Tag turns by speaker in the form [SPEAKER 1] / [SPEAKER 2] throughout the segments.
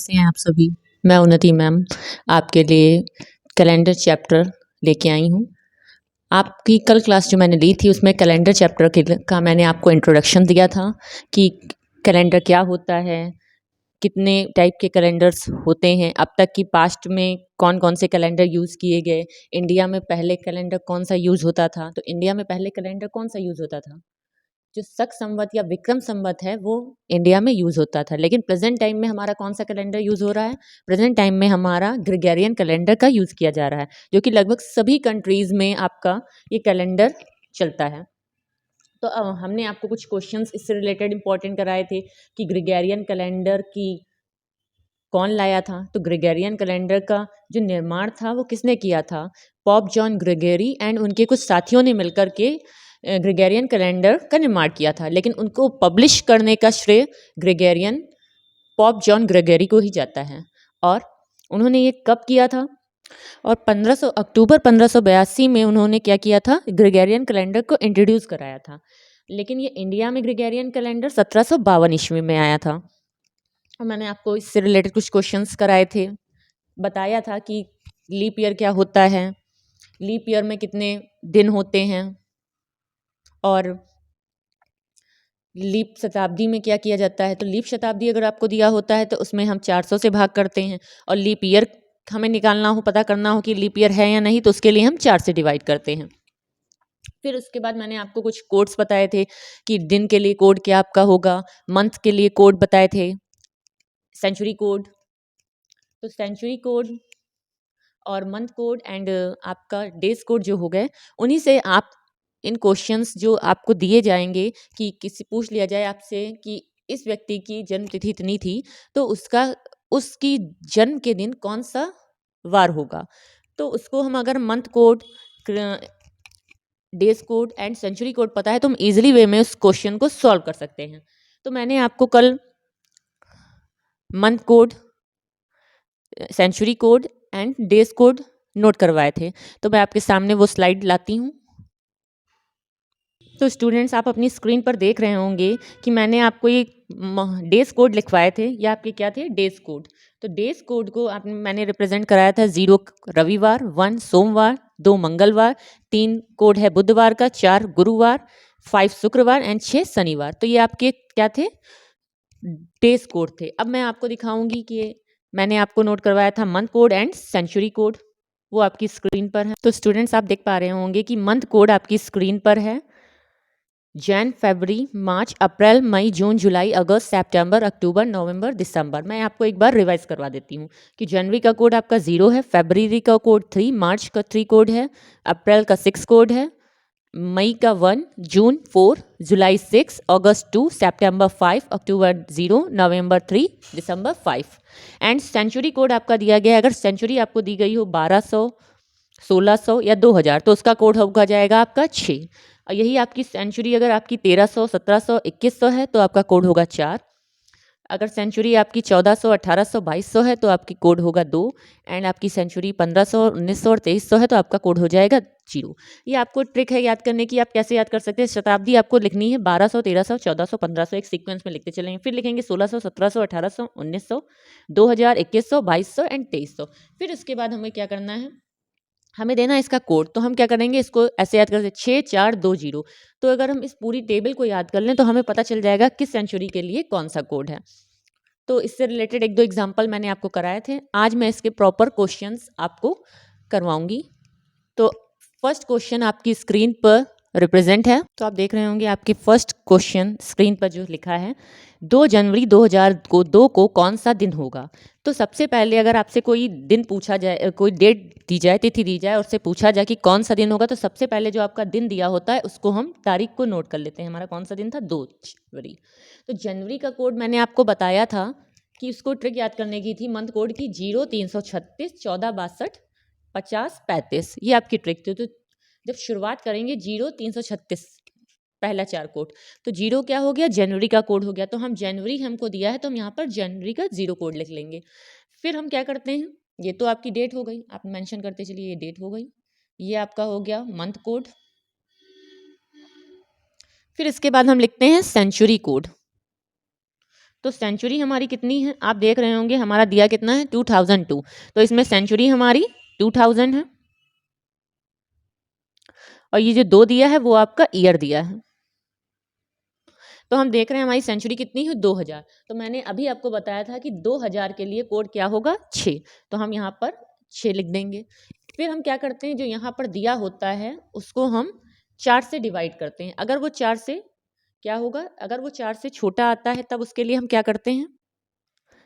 [SPEAKER 1] कैसे हैं आप सभी। मैं उन्नति मैम आपके लिए कैलेंडर चैप्टर लेके आई हूँ। आपकी कल क्लास जो मैंने ली थी उसमें कैलेंडर चैप्टर का मैंने आपको इंट्रोडक्शन दिया था कि कैलेंडर क्या होता है, कितने टाइप के कैलेंडर्स होते हैं, अब तक की पास्ट में कौन कौन से कैलेंडर यूज़ किए गए, इंडिया में पहले कैलेंडर कौन सा यूज़ होता था। तो इंडिया में पहले कैलेंडर कौन सा यूज़ होता था, जो शक संवत या विक्रम संवत है वो इंडिया में यूज़ होता था। लेकिन प्रेजेंट टाइम में हमारा कौन सा कैलेंडर यूज़ हो रहा है, प्रेजेंट टाइम में हमारा ग्रेगोरियन कैलेंडर का यूज़ किया जा रहा है, जो कि लगभग सभी कंट्रीज़ में आपका ये कैलेंडर चलता है। तो हमने आपको कुछ क्वेश्चंस इससे रिलेटेड इंपॉर्टेंट कराए थे कि ग्रेगोरियन कैलेंडर की कौन लाया था। तो ग्रेगोरियन कैलेंडर का जो निर्माण था वो किसने किया था, पॉप जॉन ग्रेगरी एंड उनके कुछ साथियों ने मिलकर के ग्रेगोरियन कैलेंडर का निर्माण किया था। लेकिन उनको पब्लिश करने का श्रेय ग्रेगोरियन पॉप जॉन ग्रेगरी को ही जाता है। और उन्होंने ये कब किया था, और 1500 अक्टूबर 1582 में उन्होंने क्या किया था, ग्रेगोरियन कैलेंडर को इंट्रोड्यूस कराया था। लेकिन ये इंडिया में ग्रेगोरियन कैलेंडर 1752 ईस्वी में आया था। और मैंने आपको इससे रिलेटेड कुछ क्वेश्चंस कराए थे, बताया था कि लीप ईयर क्या होता है, लीप ईयर में कितने दिन होते हैं, और लीप शताब्दी में क्या किया जाता है। तो लीप शताब्दी अगर आपको दिया होता है तो उसमें हम 400 से भाग करते हैं, और लीप ईयर हमें निकालना हो, पता करना हो कि लीप ईयर है या नहीं, तो उसके लिए हम 4 से डिवाइड करते हैं। फिर उसके बाद मैंने आपको कुछ कोड्स बताए थे कि दिन के लिए कोड क्या आपका होगा, मंथ के लिए कोड बताए थे, सेंचुरी कोड। तो सेंचुरी कोड और मंथ कोड एंड आपका डेज कोड जो हो गए, उन्हीं से आप इन क्वेश्चंस जो आपको दिए जाएंगे कि किसी पूछ लिया जाए आपसे कि इस व्यक्ति की जन्म तिथि इतनी थी, तो उसकी जन्म के दिन कौन सा वार होगा, तो उसको हम अगर month code, days code and century code पता है तो हम इजीली वे में उस क्वेश्चन को सॉल्व कर सकते हैं। तो मैंने आपको कल month code, century code and days code note करवाए थे, तो मैं आपके सामने वो स्लाइड लाती हूँ। तो स्टूडेंट्स आप अपनी स्क्रीन पर देख रहे होंगे कि मैंने आपको ये डेज कोड लिखवाए थे, ये आपके क्या थे, डेज कोड। तो डेज कोड को मैंने रिप्रेजेंट कराया था 0 रविवार, 1 सोमवार, 2 मंगलवार, 3 कोड है बुधवार का, 4 गुरुवार, 5 शुक्रवार एंड 6 शनिवार। तो ये आपके क्या थे, डेज कोड थे। अब मैं आपको दिखाऊंगी कि मैंने आपको नोट करवाया था month code and century code, वो आपकी स्क्रीन पर है। तो स्टूडेंट्स आप देख पा रहे होंगे कि मंथ कोड आपकी स्क्रीन पर है, जैन, फरवरी, मार्च, अप्रैल, मई, जून, जुलाई, अगस्त, सितंबर, अक्टूबर, नवंबर, दिसंबर। मैं आपको एक बार रिवाइज करवा देती हूँ कि जनवरी का कोड आपका 0 है, फरवरी का कोड 3, मार्च का 3 कोड है, अप्रैल का 6 कोड है, मई का 1, जून 4, जुलाई 6, अगस्त 2, सितंबर 5, अक्टूबर 0, नवंबर 3, दिसंबर 5। एंड सेंचुरी कोड आपका दिया गया है, अगर सेंचुरी आपको दी गई हो 1200, 1600 या 2000, तो उसका कोड होगा जाएगा आपका 6। और यही आपकी सेंचुरी अगर आपकी 1300, 1700, 2100 है तो आपका कोड होगा 4। अगर सेंचुरी आपकी 1400, 1800, 2200 है तो आपकी कोड होगा 2। एंड आपकी सेंचुरी 1500, 1900 और 2300 है तो आपका कोड हो जाएगा 0। ये आपको ट्रिक है याद करने की, आप कैसे याद कर सकते हैं। शताब्दी आपको लिखनी है 1200, 1300, 1400, 1500, एक सीक्वेंस में लिखते चलेंगे, फिर लिखेंगे 1600, 1700, 1800, 1900, 2000, 2100, 2200 एंड 2300। फिर उसके बाद हमें क्या करना है, हमें देना है इसका कोड। तो हम क्या करेंगे, इसको ऐसे याद करते 6, 4, 2, 0। तो अगर हम इस पूरी टेबल को याद कर लें तो हमें पता चल जाएगा किस सेंचुरी के लिए कौन सा कोड है। तो इससे रिलेटेड एक दो एग्जाम्पल मैंने आपको कराए थे, आज मैं इसके प्रॉपर क्वेश्चंस आपको करवाऊंगी। तो फर्स्ट क्वेश्चन आपकी स्क्रीन पर रिप्रेजेंट है, तो आप देख रहे होंगे आपकी फर्स्ट क्वेश्चन स्क्रीन पर जो लिखा है, 2 जनवरी 2002 को कौन सा दिन होगा। तो सबसे पहले अगर आपसे कोई दिन पूछा जाए, कोई डेट दी जाए, तिथि दी जाए और उससे पूछा जाए कि कौन सा दिन होगा, तो सबसे पहले जो आपका दिन दिया होता है उसको हम तारीख को नोट कर लेते हैं। हमारा कौन सा दिन था, 2 जनवरी। तो जनवरी का कोड मैंने आपको बताया था कि उसको ट्रिक याद करने की थी, मंथ कोड की 0, 336, 14, 62, 50, 35। ये आपकी ट्रिक थी। तो जब शुरुआत करेंगे 0, 336 पहला 4 कोड, तो 0 क्या हो गया, जनवरी का कोड हो गया। तो हम जनवरी हमको दिया है तो हम यहाँ पर जनवरी का 0 कोड लिख लेंगे। फिर हम क्या करते हैं, ये तो आपकी डेट हो गई, आप मेंशन करते चलिए ये डेट हो गई, ये आपका हो गया मंथ कोड। फिर इसके बाद हम लिखते हैं सेंचुरी कोड। तो सेंचुरी हमारी कितनी है आप देख रहे होंगे, हमारा दिया कितना है 2002, तो इसमें सेंचुरी हमारी 2000 है, और ये जो 2 दिया है वो आपका ईयर दिया है। तो हम देख रहे हैं हमारी सेंचुरी कितनी है 2000, तो मैंने अभी आपको बताया था कि 2000 के लिए कोड क्या होगा 6, तो हम यहाँ पर 6 लिख देंगे। फिर हम क्या करते हैं, जो यहाँ पर दिया होता है उसको हम 4 से डिवाइड करते हैं। अगर वो 4 से क्या होगा, अगर वो 4 से छोटा आता है तब उसके लिए हम क्या करते हैं,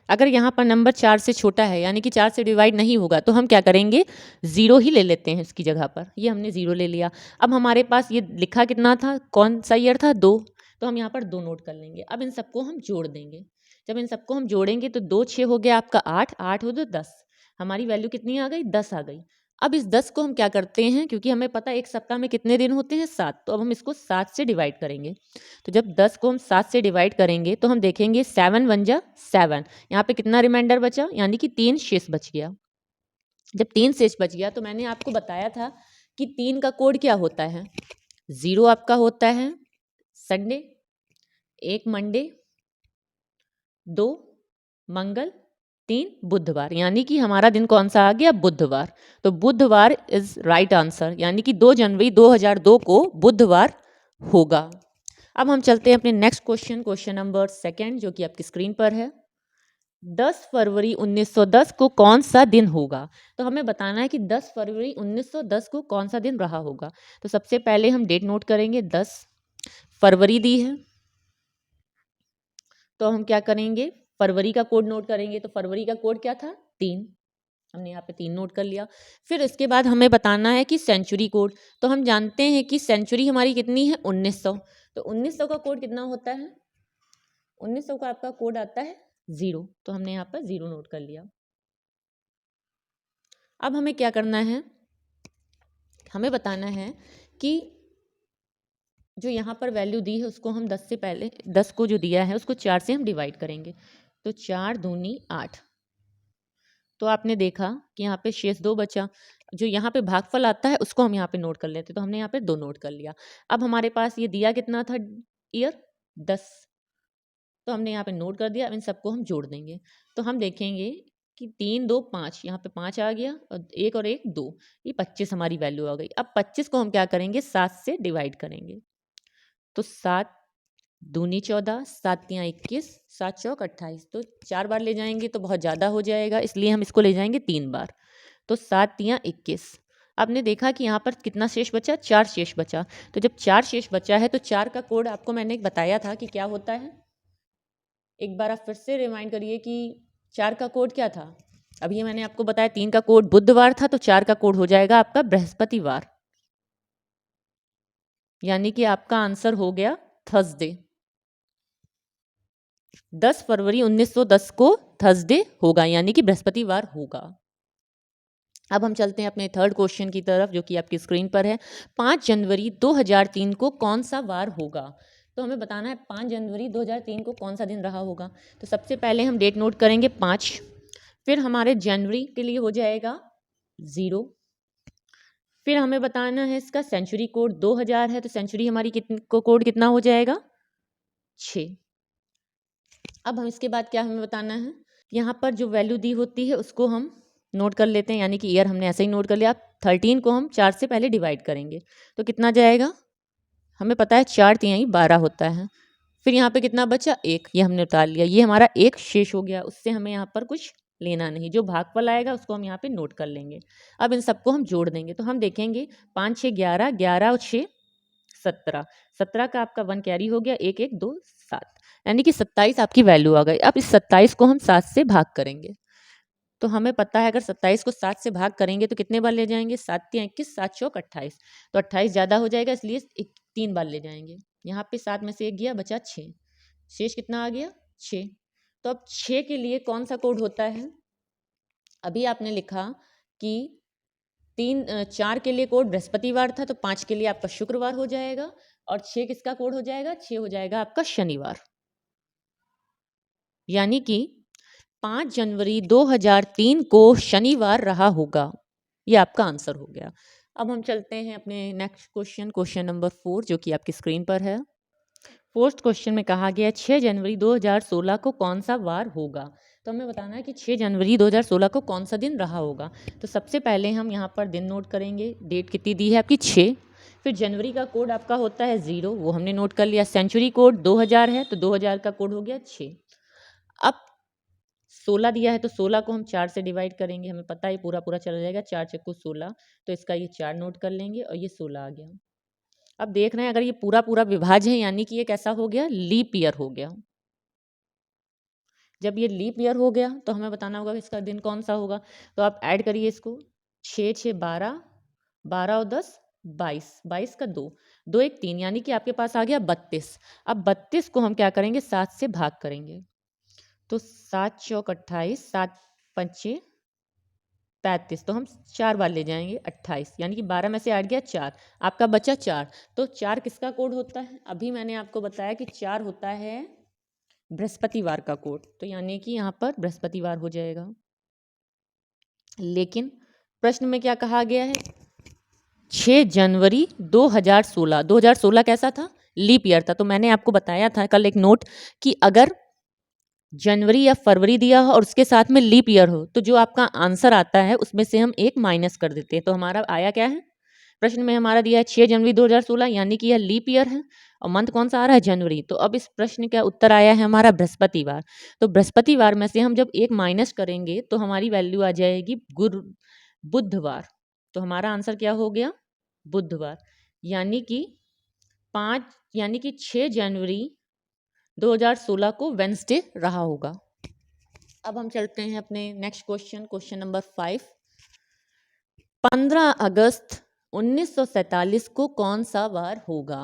[SPEAKER 1] अगर यहाँ पर नंबर 4 से छोटा है यानी कि 4 से डिवाइड नहीं होगा तो हम क्या करेंगे, 0 ही ले लेते हैं इसकी जगह पर। ये हमने 0 ले लिया। अब हमारे पास ये लिखा कितना था, कौन सा ईयर था 2, तो हम यहाँ पर 2 नोट कर लेंगे। अब इन सबको हम जोड़ देंगे। जब इन सबको हम जोड़ेंगे तो 2 6 हो गया आपका 8, 8 हो तो 10, हमारी वैल्यू कितनी आ गई 10 आ गई। अब इस 10 को हम क्या करते हैं, क्योंकि हमें पता है एक सप्ताह में कितने दिन होते हैं 7, तो अब हम इसको 7 से डिवाइड करेंगे। तो जब 10 को हम 7 से डिवाइड करेंगे तो हम देखेंगे 7 1 जा 7, यहाँ पे कितना रिमाइंडर बचा, यानी कि 3 शेष बच गया। जब 3 शेष बच गया तो मैंने आपको बताया था कि 3 का कोड क्या होता है, 0 आपका होता है संडे, 1 मंडे, 2 मंगल, 3 बुधवार, यानी कि हमारा दिन कौन सा आ गया बुधवार। तो बुधवार इज राइट आंसर, यानी कि 2 जनवरी 2002 को बुधवार होगा। अब हम चलते हैं अपने नेक्स्ट क्वेश्चन, क्वेश्चन नंबर 2 जो कि आपकी स्क्रीन पर है। 10 फरवरी 1910 को कौन सा दिन होगा, तो हमें बताना है कि 10 फरवरी 1910 को कौन सा दिन रहा होगा। तो सबसे पहले हम डेट नोट करेंगे, 10 फरवरी दी है तो हम क्या करेंगे, फरवरी का कोड नोट करेंगे। तो फरवरी का कोड क्या था 3, हमने यहाँ पे 3 नोट कर लिया। फिर इसके बाद हमें बताना है कि सेंचुरी कोड, तो हम जानते हैं कि सेंचुरी हमारी कितनी है 1900, तो 1900 का कोड कितना होता है, 1900 का आपका कोड आता है 0, तो हमने यहाँ पर 0 नोट कर लिया। अब हमें क्या करना है, हमें बताना है कि जो यहाँ पर वैल्यू दी है उसको हम 10 से पहले, 10 को जो दिया है उसको 4 से हम डिवाइड करेंगे। तो 4 दूनी 8, तो आपने देखा कि यहाँ पे शेष 2 बचा। जो यहाँ पे भागफल आता है उसको हम यहाँ पे नोट कर लेते, तो हमने यहाँ पे 2 नोट कर लिया। अब हमारे पास ये दिया कितना था ईयर 10, तो हमने यहाँ पे नोट कर दिया। अब इन सबको हम जोड़ देंगे तो हम देखेंगे कि 3 2 5, यहाँ पे 5 आ गया और 1 और 1 2, ये 25 हमारी वैल्यू आ गई। अब 25 को हम क्या करेंगे 7 से डिवाइड करेंगे। तो 7 दूनी 14, 7 तियाँ 21, 7 चौक 28, तो 4 बार ले जाएंगे तो बहुत ज़्यादा हो जाएगा, इसलिए हम इसको ले जाएंगे 3 बार। तो 7 तियाँ 21। आपने देखा कि यहाँ पर कितना शेष बचा, 4 शेष बचा। तो जब 4 शेष बचा है तो 4 का कोड आपको मैंने बताया था कि क्या होता है, एक बार आप फिर से रिमाइंड करिए कि 4 का कोड क्या था। अभी मैंने आपको बताया 3 का कोड बुधवार था, तो 4 का कोड हो जाएगा आपका बृहस्पतिवार, यानी कि आपका आंसर हो गया थर्सडे। 10 फरवरी 1910 को थर्सडे होगा, यानी कि बृहस्पतिवार होगा। अब हम चलते हैं अपने थर्ड क्वेश्चन की तरफ जो कि आपकी स्क्रीन पर है। 5 जनवरी 2003 को कौन सा वार होगा, तो हमें बताना है 5 जनवरी 2003 को कौन सा दिन रहा होगा। तो सबसे पहले हम डेट नोट करेंगे 5, फिर हमारे जनवरी के लिए हो जाएगा 0, फिर हमें बताना है इसका सेंचुरी कोड 2000 है, तो सेंचुरी हमारी कोड कितना हो जाएगा 6। अब हम इसके बाद क्या हमें बताना है, यहाँ पर जो वैल्यू दी होती है उसको हम नोट कर लेते हैं, यानी कि ईयर हमने ऐसे ही नोट कर लिया। 13 को हम 4 से पहले डिवाइड करेंगे तो कितना जाएगा, हमें पता है 4 तिहाई 12 होता है। फिर यहाँ पे कितना बचा 1, ये हमने उतार लिया, ये हमारा 1 शेष हो गया, उससे हमें यहाँ पर कुछ लेना नहीं। जो भागफल आएगा उसको हम यहाँ पे नोट कर लेंगे। अब इन सबको हम जोड़ देंगे तो हम देखेंगे 5 6 11, 11 और 6 17, 17 का आपका 1 कैरी हो गया, 1 1 2 7, यानी कि 27 आपकी वैल्यू आ गई। अब इस 27 को हम 7 से भाग करेंगे, तो हमें पता है अगर 27 को 7 से भाग करेंगे तो कितने बार ले जाएंगे, 7 तियाँ 21, 7 चौक 28, तो 28 ज़्यादा हो जाएगा, इसलिए 3 बार ले जाएंगे। यहाँ पे 7 में से 1 गया, बचा 6, शेष कितना आ गया 6। तो अब 6 के लिए कौन सा कोड होता है, अभी आपने लिखा कि 4 के लिए कोड बृहस्पतिवार था, तो 5 के लिए आपका शुक्रवार हो जाएगा, और 6 किसका कोड हो जाएगा, 6 हो जाएगा आपका शनिवार, यानी कि 5 जनवरी 2003 को शनिवार रहा होगा। ये आपका आंसर हो गया। अब हम चलते हैं अपने नेक्स्ट क्वेश्चन, क्वेश्चन नंबर 4 जो कि आपकी स्क्रीन पर है। पोस्ट क्वेश्चन में कहा गया 6 जनवरी 2016 को कौन सा वार होगा। तो हमें बताना है कि 6 जनवरी 2016 को कौन सा दिन रहा होगा। तो सबसे पहले हम यहाँ पर दिन नोट करेंगे। डेट कितनी दी है आपकी 6। फिर जनवरी का कोड आपका होता है 0, वो हमने नोट कर लिया। सेंचुरी कोड 2000 है, तो 2000 का कोड हो गया 6। अब 16 दिया है, तो 16 को हम 4 से डिवाइड करेंगे। हमें पता है पूरा पूरा चला जाएगा, 4 चक्कू 16, तो इसका ये 4 नोट कर लेंगे और ये 16 आ गया। अब देख रहे हैं अगर ये पूरा पूरा विभाज्य है यानी कि ये कैसा हो गया, लीप ईयर हो गया। जब ये लीप ईयर हो गया तो हमें बताना होगा कि इसका दिन कौन सा होगा। तो आप ऐड करिए इसको, 6 6 12, 12 और 10 22, 22 का 2, 2 1 3, यानी कि आपके पास आ गया 32। अब 32 को हम क्या करेंगे, 7 से भाग करेंगे। तो 7 चौक 28, 7 पंचे 35, तो हम 4 बार ले जाएंगे 28, यानी कि 12 में से हट गया 4, आपका बचा 4। तो 4 किसका कोड होता है, अभी मैंने आपको बताया कि 4 होता है बृहस्पतिवार का कोड, तो यानी कि यहाँ पर बृहस्पतिवार हो जाएगा। लेकिन प्रश्न में क्या कहा गया है, 6 जनवरी 2016, 2016 कैसा था, लीप ईयर था। तो मैंने आपको बताया था कल एक नोट कि अगर जनवरी या फरवरी दिया हो और उसके साथ में लीप ईयर हो तो जो आपका आंसर आता है उसमें से हम एक माइनस कर देते हैं। तो हमारा आया क्या है, प्रश्न में हमारा दिया है 6 जनवरी 2016, यानी कि यह लीप ईयर है और मंथ कौन सा आ रहा है, जनवरी। तो अब इस प्रश्न का उत्तर आया है हमारा बृहस्पतिवार। तो बृहस्पतिवार में से हम जब एक माइनस करेंगे तो हमारी वैल्यू आ जाएगी बुधवार। तो हमारा आंसर क्या हो गया, बुधवार, यानी कि 6 जनवरी 2016 को वेंसडे रहा होगा। अब हम चलते हैं अपने नेक्स्ट क्वेश्चन नंबर 5। 15 अगस्त 1947 को कौन सा वार होगा।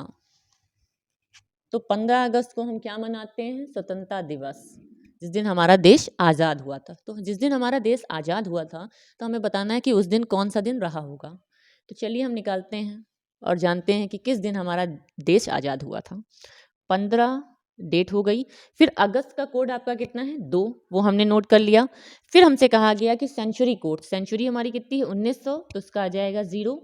[SPEAKER 1] तो 15 अगस्त को हम क्या मनाते हैं, स्वतंत्रता दिवस, जिस दिन हमारा देश आज़ाद हुआ था। तो जिस दिन हमारा देश आज़ाद हुआ था तो हमें बताना है कि उस दिन कौन सा दिन रहा होगा। तो चलिए हम निकालते हैं और जानते हैं कि किस दिन हमारा देश आज़ाद हुआ था। 15 डेट हो गई। फिर अगस्त का कोड आपका कितना है, 2, वो हमने नोट कर लिया। फिर हमसे कहा गया कि सेंचुरी कोड, सेंचुरी हमारी कितनी है 1900, तो उसका आ जाएगा 0।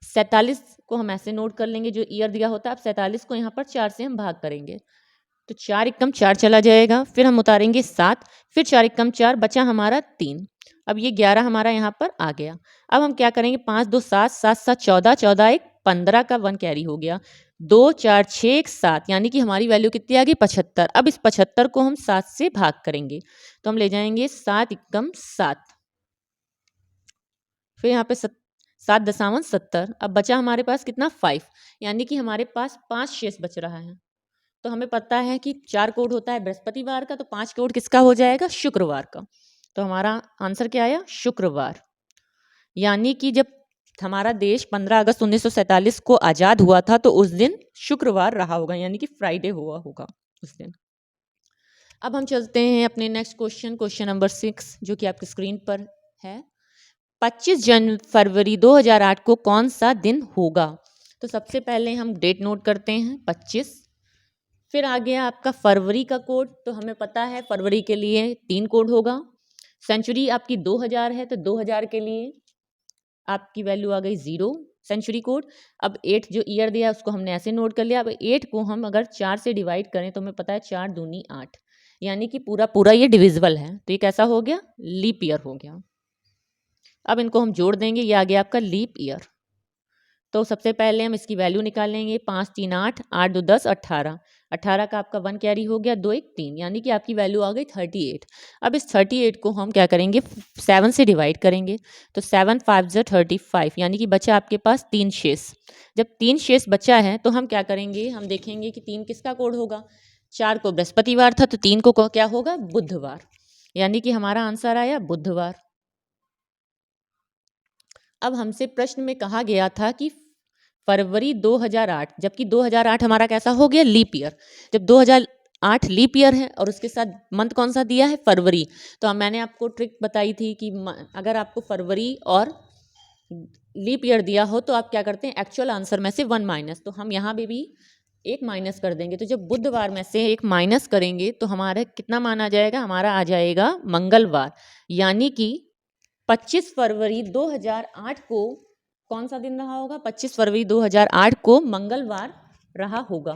[SPEAKER 1] 47 को हम ऐसे नोट कर लेंगे, जो ईयर दिया होता है। अब 47 को यहाँ पर 4 से हम भाग करेंगे, तो 4 एकम 4 चला जाएगा। फिर हम उतारेंगे 7, फिर 4 एकम 4, बचा हमारा 3। अब ये 11 हमारा यहाँ पर आ गया। अब हम क्या करेंगे, 5 2 7, 7 7 14, 14 1 15 का 1 कैरी हो गया, 2 4 6 1 7, यानी कि हमारी वैल्यू कितनी आ गई 75। अब इस 75 को हम 7 से भाग करेंगे, तो हम ले जाएंगे 7 एकम 7, फिर यहाँ पे 7 दशावन 70। अब बचा हमारे पास कितना 5, यानी कि हमारे पास 5 शेष बच रहा है। तो हमें पता है कि 4 कोड होता है बृहस्पतिवार का, तो 5 कोड किसका हो जाएगा, शुक्रवार का। तो हमारा आंसर क्या आया, शुक्रवार। यानी कि जब हमारा देश 15 अगस्त 1947 को आज़ाद हुआ था तो उस दिन शुक्रवार रहा होगा, यानी कि फ्राइडे हुआ होगा उस दिन। अब हम चलते हैं अपने नेक्स्ट क्वेश्चन नंबर 6, जो कि आपकी स्क्रीन पर है। 25 फरवरी 2008 को कौन सा दिन होगा। तो सबसे पहले हम डेट नोट करते हैं 25। फिर आ गया आपका फरवरी का कोड, तो हमें पता है फरवरी के लिए 3 कोड होगा। सेंचुरी आपकी 2000 है, तो 2000 के लिए आपकी वैल्यू आ गई 0 सेंचुरी कोड। अब 8 जो ईयर दिया उसको हमने ऐसे नोट कर लिया। अब 8 को हम अगर 4 से डिवाइड करें तो हमें पता है 4 दूनी 8, यानी कि पूरा पूरा ये डिविजिबल है, तो ये कैसा हो गया, लीप ईयर हो गया। अब इनको हम जोड़ देंगे, ये आ गया आपका लीप ईयर। तो सबसे पहले हम इसकी वैल्यू निकालेंगे, 5 3 8, 8 2 10, 18, 18 का आपका 1 कैरी हो गया, 2 1 3, यानी कि आपकी वैल्यू आ गई 38। अब इस 38 को हम क्या करेंगे, 7 से डिवाइड करेंगे, तो 7 5 35, यानी कि बचा आपके पास 3 शेष। जब 3 शेष बचा है तो हम क्या करेंगे, हम देखेंगे कि 3 किसका कोड होगा। 4 को बृहस्पतिवार था, तो 3 को क्या होगा, बुधवार, यानी कि हमारा आंसर आया बुधवार। अब हमसे प्रश्न में कहा गया था कि फरवरी 2008, जबकि 2008 हमारा कैसा हो गया, लीप ईयर। जब 2008 लीप ईयर है और उसके साथ मंथ कौन सा दिया है, फरवरी, तो मैंने आपको ट्रिक बताई थी कि अगर आपको फरवरी और लीप ईयर दिया हो तो आप क्या करते हैं, एक्चुअल आंसर में से 1 माइनस, तो हम यहाँ पे भी एक माइनस कर देंगे। तो जब बुधवार में से एक माइनस करेंगे तो हमारा कितना मान आ जाएगा, हमारा आ जाएगा मंगलवार, यानी कि 25 फरवरी 2008 को कौन सा दिन रहा होगा, 25 फरवरी 2008 को मंगलवार रहा होगा।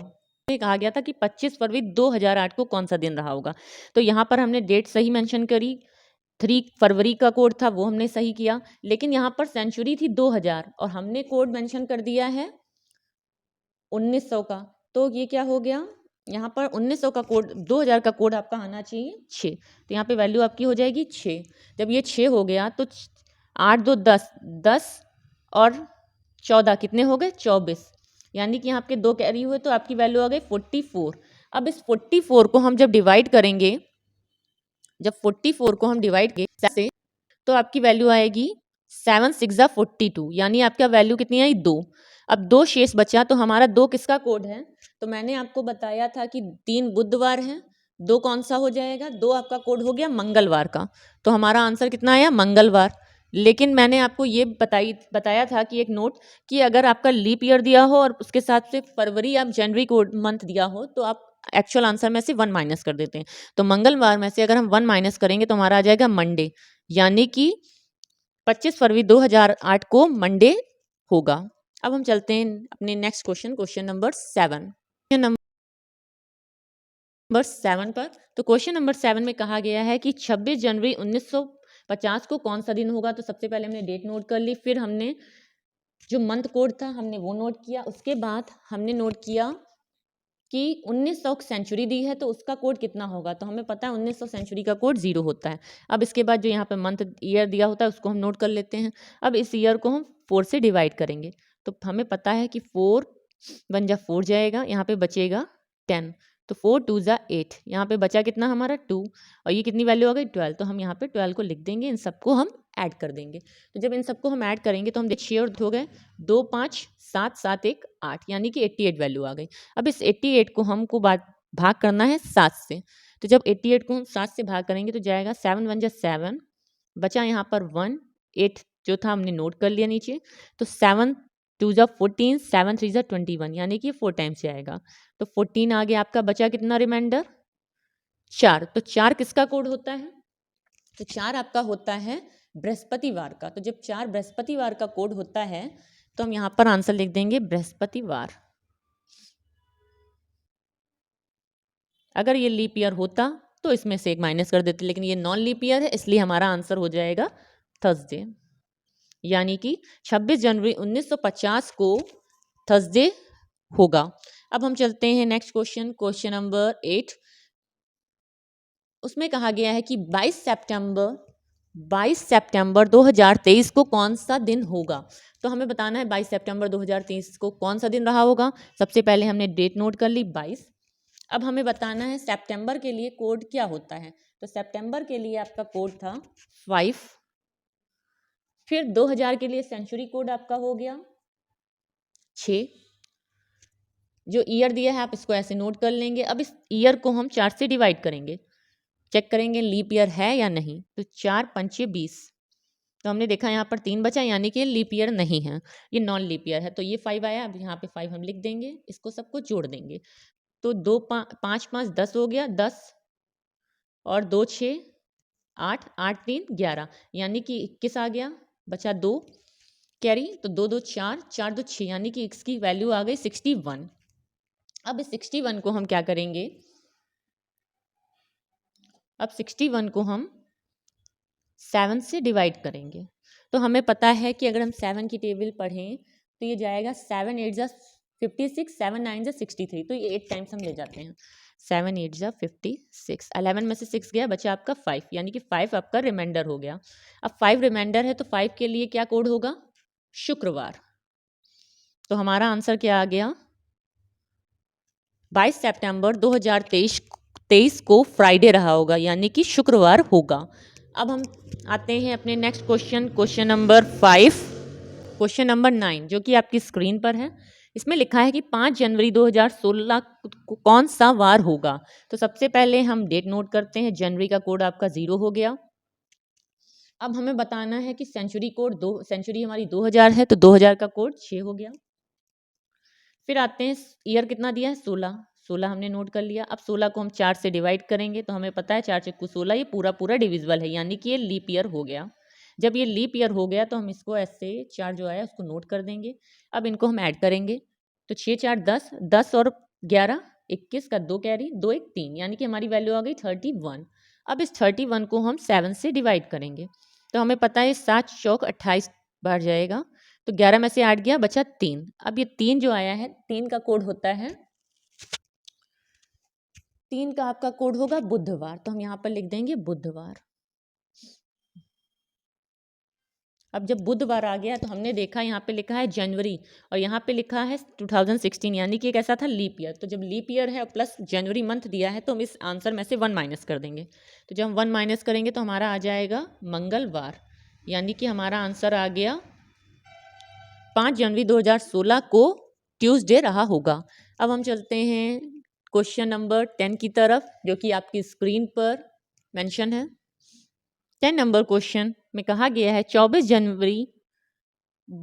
[SPEAKER 1] में कहा गया था कि 25 फरवरी 2008 को कौन सा दिन रहा होगा। तो यहाँ पर हमने डेट सही मेंशन करी, 3 फरवरी का कोड था वो हमने सही किया, लेकिन यहाँ पर सेंचुरी थी 2000 और हमने कोड मेंशन कर दिया है 1900 का। तो ये क्या हो गया, यहाँ पर 1900 का कोड, 2000 का कोड आपका आना चाहिए 6। तो यहाँ पे वैल्यू आपकी हो जाएगी 6। जब ये 6 हो गया तो 8 2 10, 10 और 14 कितने हो गए, 24। यानी कि यहाँ आपके 2 कैरी हुए तो आपकी वैल्यू आ गई 44। अब इस 44 को हम जब डिवाइड करेंगे, जब 44 को हम डिवाइड करेंगे से, तो आपकी वैल्यू आएगी 7 6 42, यानी आपका वैल्यू कितनी आई 2। अब 2 शेष बचा, तो हमारा 2 किसका कोड है, तो मैंने आपको बताया था कि 3 बुधवार है, 2 कौन सा हो जाएगा, 2 आपका कोड हो गया मंगलवार का। तो हमारा आंसर कितना आया, मंगलवार। लेकिन मैंने आपको ये बताया था कि एक नोट, कि अगर आपका लीप ईयर दिया हो और उसके साथ से फरवरी या जनवरी कोड मंथ दिया हो, तो आप एक्चुअल आंसर में से 1 माइनस कर देते हैं। तो मंगलवार में से अगर हम 1 माइनस करेंगे तो हमारा आ जाएगा मंडे, यानी कि 25 फरवरी 2008 को मंडे होगा। अब हम चलते हैं अपने next question, question number 7। Number 7 पर, तो क्वेश्चन नंबर 7 में कहा गया है कि 26 जनवरी 1950 को कौन सा दिन होगा। तो सबसे पहले हमने डेट नोट कर ली, फिर हमने जो मंथ कोड था हमने वो नोट किया, उसके बाद हमने नोट किया कि 1900 सेंचुरी दी है तो उसका कोड कितना होगा। तो हमें पता है 1900 सेंचुरी का कोड 0 होता है। अब इसके बाद जो यहाँ पे मंथ ईयर दिया होता है उसको हम नोट कर लेते हैं। अब इस ईयर को हम 4 से डिवाइड करेंगे, तो हमें पता है कि 4 1 जा 4 जाएगा, यहाँ पे बचेगा 10, तो 4 2 जा 8, यहाँ पे बचा कितना हमारा 2, और ये कितनी वैल्यू आ गई 12। तो हम यहाँ पे 12 को लिख देंगे, इन सबको हम ऐड कर देंगे। तो जब इन सबको हम ऐड करेंगे तो हम देख 6 और हो गए 2 5 7 7 1 8, यानी कि 88 वैल्यू आ गई। अब इस 88 को हमको भाग करना है 7 से। तो जब 88 को हम 7 से भाग करेंगे तो जाएगा 7 1 जा 7, बचा यहाँ पर 1, 8 जो था हमने नोट कर लिया नीचे। तो 7 2 जा 14, 7 3 जा 21, यानी कि 4 टाइम्स से आएगा। तो 14 आ गया आपका, बचा कितना रिमाइंडर 4। तो 4 किसका कोड होता है, तो 4 आपका होता है बृहस्पतिवार का। तो जब 4 बृहस्पतिवार का कोड होता है तो हम यहाँ पर आंसर लिख देंगे बृहस्पतिवार। अगर ये लीप ईयर होता तो इसमें से एक माइनस कर देते, लेकिन ये नॉन लीप ईयर है इसलिए हमारा आंसर हो जाएगा थर्सडे, यानी कि 26 जनवरी 1950 को थर्सडे होगा। अब हम चलते हैं नेक्स्ट क्वेश्चन, क्वेश्चन नंबर 8। उसमें कहा गया है कि 22 सितंबर 2023 को कौन सा दिन होगा। तो हमें बताना है 22 सितंबर 2023 को कौन सा दिन रहा होगा। सबसे पहले हमने डेट नोट कर ली 22। अब हमें बताना है सितंबर के लिए कोड क्या होता है। तो सितंबर के लिए आपका कोड था 5, फिर 2000 के लिए सेंचुरी कोड आपका हो गया 6। जो ईयर दिया है आप इसको ऐसे नोट कर लेंगे। अब इस ईयर को हम 4 से डिवाइड करेंगे, चेक करेंगे लीप ईयर है या नहीं। तो 4 5 20, तो हमने देखा यहाँ पर 3 बचा, यानी कि लीप ईयर नहीं है, ये नॉन लीप ईयर है। तो ये 5 आया, अब यहाँ पे 5 हम लिख देंगे, इसको सबको जोड़ देंगे। तो 2 5 5 10 हो गया 10, और 2 6 8 8 3 11, यानी कि 21 आ गया, बचा 2 कैरी। तो 2 2 4 4 2 6, यानी कि इसकी वैल्यू आ गई 61। अब इस 61 को हम क्या करेंगे, अब 61 को हम 7 से डिवाइड करेंगे। तो हमें पता है कि अगर हम 7 की टेबल पढ़ें तो ये जाएगा 7 8 जा 56, 7 9 जा 63, तो ये 8 टाइम्स हम ले जाते हैं। 7 8 जा 56, 11 में से 6 गया, बचा आपका 5, यानी कि 5 आपका रिमाइंडर हो गया। अब 5 रिमाइंडर है तो 5 के लिए क्या कोड होगा, शुक्रवार। तो हमारा आंसर क्या आ गया, 22 सितंबर 2023 को फ्राइडे रहा होगा, यानी कि शुक्रवार होगा। अब हम आते हैं अपने next question, question number 5, question number 9 जो कि आपकी स्क्रीन पर है। इसमें लिखा है कि 5 जनवरी 2016 को कौन सा वार होगा। तो सबसे पहले हम डेट नोट करते हैं, जनवरी का कोड आपका 0 हो गया। अब हमें बताना है कि सेंचुरी कोड सेंचुरी हमारी 2000 है, तो 2000 का कोड 6 हो गया। फिर आते हैं ईयर कितना दिया है 16, 16 हमने नोट कर लिया। अब 16 को हम 4 से डिवाइड करेंगे, तो हमें पता है 4 चक्कू 16, ये पूरा पूरा डिविजिबल है, यानी कि ये लीप ईयर हो गया। जब ये लीप ईयर हो गया तो हम इसको ऐसे 4 जो आया उसको नोट कर देंगे। अब इनको हम ऐड करेंगे, तो 6 4 10, 10 और 11 21 का 2 कैरी, 2 1 3, यानी कि हमारी वैल्यू आ गई 31। अब इस 31 को हम 7 से डिवाइड करेंगे, तो हमें पता है 7 चौक 28 बार जाएगा, तो 11 में से 8 गया, बचा 3। अब ये 3 जो आया है, 3 का कोड होता है, 3 का आपका कोड होगा बुधवार, तो हम यहाँ पर लिख देंगे बुधवार। अब जब बुधवार आ गया तो हमने देखा यहाँ पे लिखा है जनवरी और यहाँ पे लिखा है 2016, यानी कि एक ऐसा था लीप ईयर। तो जब लीप ईयर है प्लस जनवरी मंथ दिया है तो हम इस आंसर में से 1 माइनस कर देंगे। तो जब हम 1 माइनस करेंगे तो हमारा आ जाएगा मंगलवार, यानी कि हमारा आंसर आ गया 5 जनवरी 2016 को ट्यूसडे रहा होगा। अब हम चलते हैं क्वेश्चन नंबर 10 की तरफ, जो कि आपकी स्क्रीन पर मेंशन है। 10 नंबर क्वेश्चन में कहा गया है 24 जनवरी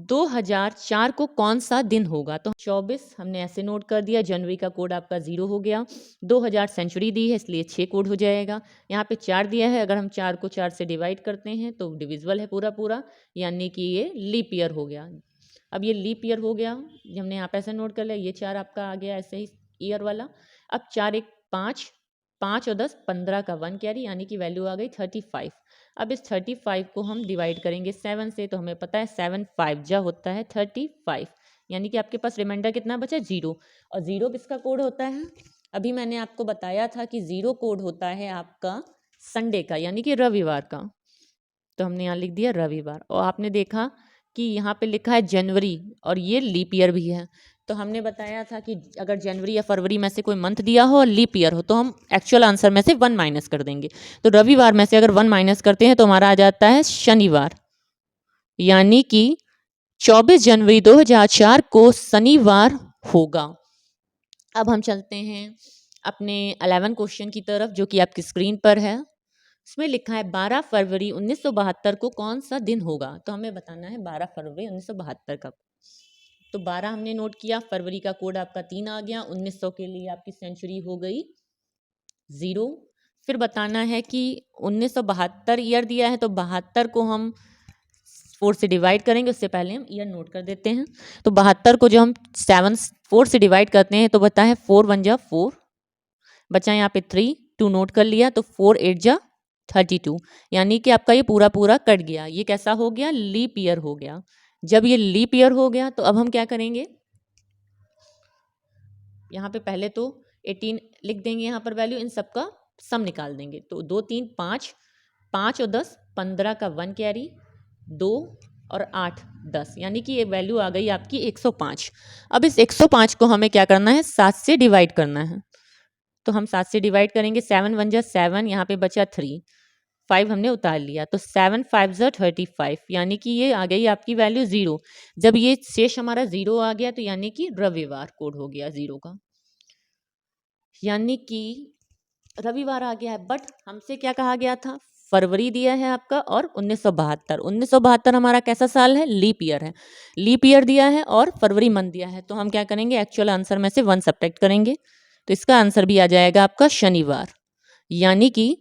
[SPEAKER 1] 2004 को कौन सा दिन होगा। तो 24 हमने ऐसे नोट कर दिया, जनवरी का कोड आपका 0 हो गया, 2000 सेंचुरी दी है इसलिए 6 कोड हो जाएगा। यहाँ पे 4 दिया है, अगर हम 4 को 4 से डिवाइड करते हैं तो डिविजिबल है पूरा पूरा, यानी कि ये लीप ईयर हो गया। अब ये लीप ईयर हो गया, हमने यहाँ पे ऐसे नोट कर लिया, ये 4 आपका आ गया ऐसे ही ईयर वाला। अब 4 1 5, 5 और 10 15 का 1 कैरी, यानी कि वैल्यू आ गई 35। अब इस 35 को हम डिवाइड करेंगे 7 से, तो हमें पता है 7 5 जा होता है 35, यानी कि आपके पास रिमाइंडर कितना बचा 0। और 0 किसका कोड होता है, अभी मैंने आपको बताया था कि 0 कोड होता है आपका संडे का, यानी कि रविवार का। तो हमने यहाँ लिख दिया रविवार, और आपने देखा कि यहाँ पे लिखा है जनवरी और ये लीप ईयर भी है। तो हमने बताया था कि अगर जनवरी या फरवरी में से कोई मंथ दिया हो और लीप ईयर हो तो हम एक्चुअल आंसर में से 1 माइनस कर देंगे। तो रविवार में से अगर 1 माइनस करते हैं तो हमारा आ जाता है शनिवार, यानी कि 24 जनवरी 2004 को शनिवार होगा। अब हम चलते हैं अपने 11 क्वेश्चन की तरफ, जो कि आपकी स्क्रीन पर है। इसमें लिखा है 12 फरवरी 1972 को कौन सा दिन होगा। तो हमें बताना है 12 फरवरी 1972 कब। तो 12 हमने नोट किया, फरवरी का कोड आपका 3 आ गया, 1900 के लिए आपकी सेंचुरी हो गई 0। फिर बताना है कि 1972 ईयर दिया है, तो 72 को हम 4 से डिवाइड करेंगे, उससे पहले हम ईयर नोट कर देते हैं। तो 72 को जो हम 4 से डिवाइड करते हैं तो बता है 4 1 जा 4, बचा यहाँ पे 3, 2 नोट कर लिया, तो 4 8 जा 32, यानी कि आपका ये पूरा पूरा कट गया। ये कैसा हो गया, लीप ईयर हो गया। जब ये लीप ईयर हो गया तो अब हम क्या करेंगे, यहाँ पे पहले तो 18 लिख देंगे, यहाँ पर वैल्यू, इन सब का सम निकाल देंगे। तो 2 3 5, 5 और 10 15 का 1 कैरी, 2 और 8 10, यानी कि ये वैल्यू आ गई आपकी 105। अब इस 105 को हमें क्या करना है, 7 से डिवाइड करना है। तो हम 7 से डिवाइड करेंगे, 7 1 जा 7, यहाँ पे बचा 3, 5 हमने उतार लिया, तो 7 5 जा 35, यानी कि ये आ गई आपकी वैल्यू 0। जब ये शेष हमारा 0 आ गया तो यानी कि रविवार कोड हो गया 0 का, यानी कि रविवार आ गया है। बट हमसे क्या कहा गया था, फरवरी दिया है आपका और 1972 हमारा कैसा साल है, लीप ईयर है। लीप ईयर दिया है और फरवरी मंथ दिया है, तो हम क्या करेंगे, एक्चुअल आंसर में से 1 सब्ट्रैक्ट करेंगे, तो इसका आंसर भी आ जाएगा आपका शनिवार, यानी कि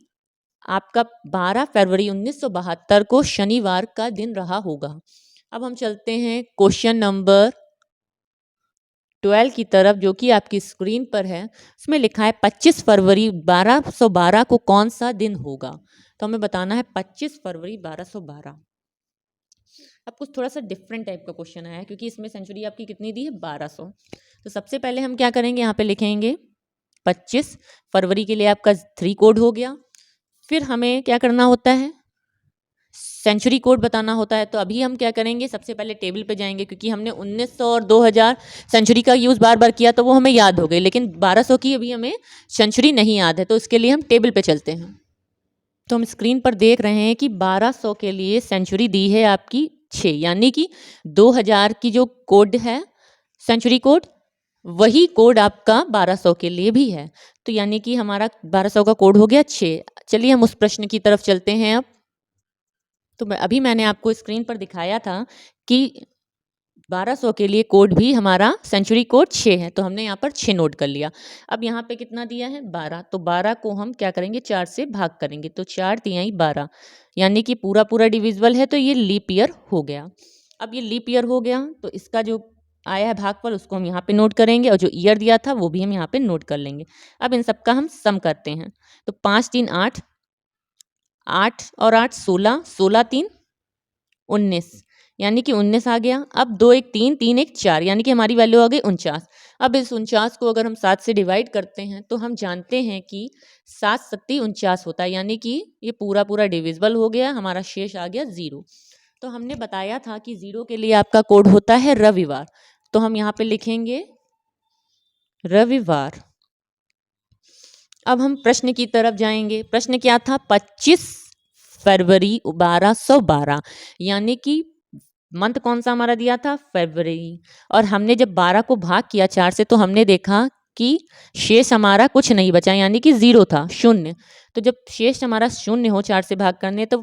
[SPEAKER 1] आपका 12 फरवरी 1972 को शनिवार का दिन रहा होगा। अब हम चलते हैं क्वेश्चन नंबर 12 की तरफ, जो कि आपकी स्क्रीन पर है। उसमें लिखा है 25 फरवरी 1212 को कौन सा दिन होगा। तो हमें बताना है 25 फरवरी 1212। अब कुछ थोड़ा सा डिफरेंट टाइप का क्वेश्चन आया है, क्योंकि इसमें सेंचुरी आपकी कितनी दी है, 1200। तो सबसे पहले हम क्या करेंगे, यहाँ पे लिखेंगे 25 फरवरी के लिए आपका 3 कोड हो गया। फिर हमें क्या करना होता है, सेंचुरी कोड बताना होता है। तो अभी हम क्या करेंगे, सबसे पहले टेबल पे जाएंगे, क्योंकि हमने 1900 और 2000 सेंचुरी का यूज़ बार बार किया तो वो हमें याद हो गई, लेकिन 1200 की अभी हमें सेंचुरी नहीं याद है, तो इसके लिए हम टेबल पे चलते हैं। तो हम स्क्रीन पर देख रहे हैं कि 1200 के लिए सेंचुरी दी है आपकी 6, यानी कि 2000 की जो कोड है सेंचुरी कोड, वही कोड आपका 1200 के लिए भी है। तो यानी कि हमारा 1200 का कोड हो गया 6। चलिए हम उस प्रश्न की तरफ चलते हैं अब। तो अभी मैंने आपको स्क्रीन पर दिखाया था कि 1200 के लिए कोड भी हमारा सेंचुरी कोड 6 है, तो हमने यहाँ पर 6 नोट कर लिया। अब यहाँ पे कितना दिया है, 12, तो 12 को हम क्या करेंगे, 4 से भाग करेंगे, तो 4 तिहाई 12, यानी कि पूरा पूरा डिविजिबल है, तो ये लीप ईयर हो गया। अब ये लीप ईयर हो गया तो इसका जो आया है भागफल उसको हम यहाँ पे नोट करेंगे और जो ईयर दिया था वो भी हम यहाँ पे नोट कर लेंगे। अब इन सब का हम सम करते हैं। तो 5 3 8, 8 और 8 16, 16 3 19, यानी कि 19 आ गया। अब 2 1 3, 3 1 4, यानी कि हमारी वैल्यू आ गई 49। अब इस 49 को अगर हम 7 से डिवाइड करते हैं तो हम जानते हैं कि 7 सत्ती 49 होता है, यानी कि ये पूरा पूरा डिविजिबल हो गया, हमारा शेष आ गया 0। तो हमने बताया था कि 0 के लिए आपका कोड होता है रविवार, तो हम यहाँ पे लिखेंगे रविवार। अब हम प्रश्न की तरफ जाएंगे। प्रश्न क्या था? 25 फरवरी 1212, यानी कि मंथ कौन सा हमारा दिया था? फरवरी। और हमने जब 12 को भाग किया 4 से तो हमने देखा कि शेष हमारा कुछ नहीं बचा, यानी कि 0 था, शून्य। तो जब शेष हमारा शून्य हो 4 से भाग करने तो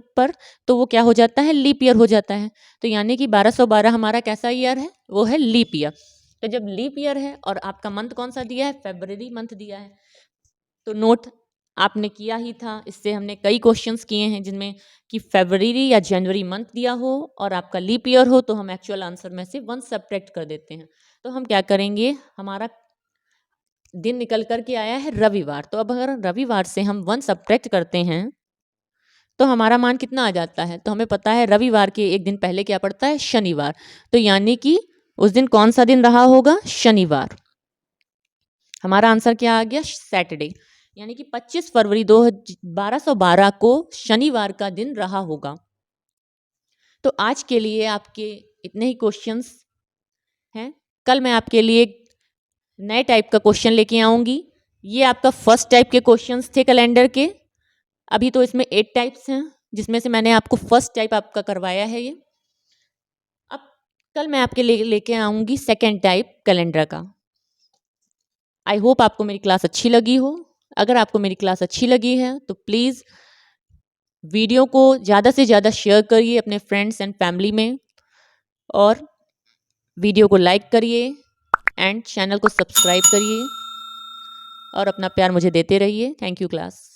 [SPEAKER 1] वो क्या हो जाता है? लीप ईयर हो जाता है। तो यानी कि 1212 हमारा कैसा ईयर है? वो है लीप ईयर। तो जब लीप ईयर है और आपका मंथ कौन सा दिया है? फरवरी मंथ दिया है। तो नोट आपने किया ही था, इससे हमने कई क्वेश्चंस किए हैं जिनमें कि फरवरी या जनवरी मंथ दिया हो और आपका लीप ईयर हो तो हम एक्चुअल आंसर में से 1 सब्ट्रैक्ट कर देते हैं। तो हम क्या करेंगे, हमारा दिन निकल कर के आया है रविवार, तो अब अगर रविवार से हम 1 सब्ट्रैक्ट करते हैं तो हमारा मान कितना आ जाता है? तो हमें पता है रविवार के एक दिन पहले क्या पड़ता है? शनिवार। तो यानी कि उस दिन कौन सा दिन रहा होगा? शनिवार। हमारा आंसर क्या आ गया? सैटरडे। यानी कि 25 फरवरी 1212 को शनिवार का दिन रहा होगा। तो आज के लिए आपके इतने ही क्वेश्चंस हैं। कल मैं आपके लिए एक नए टाइप का क्वेश्चन लेके आऊंगी। ये आपका फर्स्ट टाइप के क्वेश्चंस थे कैलेंडर के। अभी तो इसमें 8 टाइप्स हैं, जिसमें से मैंने आपको फर्स्ट टाइप आपका करवाया है ये। अब कल मैं आपके लेके आऊंगी सेकेंड टाइप कैलेंडर का। आई होप आपको मेरी क्लास अच्छी लगी हो। अगर आपको मेरी क्लास अच्छी लगी है तो प्लीज़ वीडियो को ज़्यादा से ज़्यादा शेयर करिए अपने फ्रेंड्स एंड फैमिली में, और वीडियो को लाइक करिए एंड चैनल को सब्सक्राइब करिए और अपना प्यार मुझे देते रहिए। Thank you class.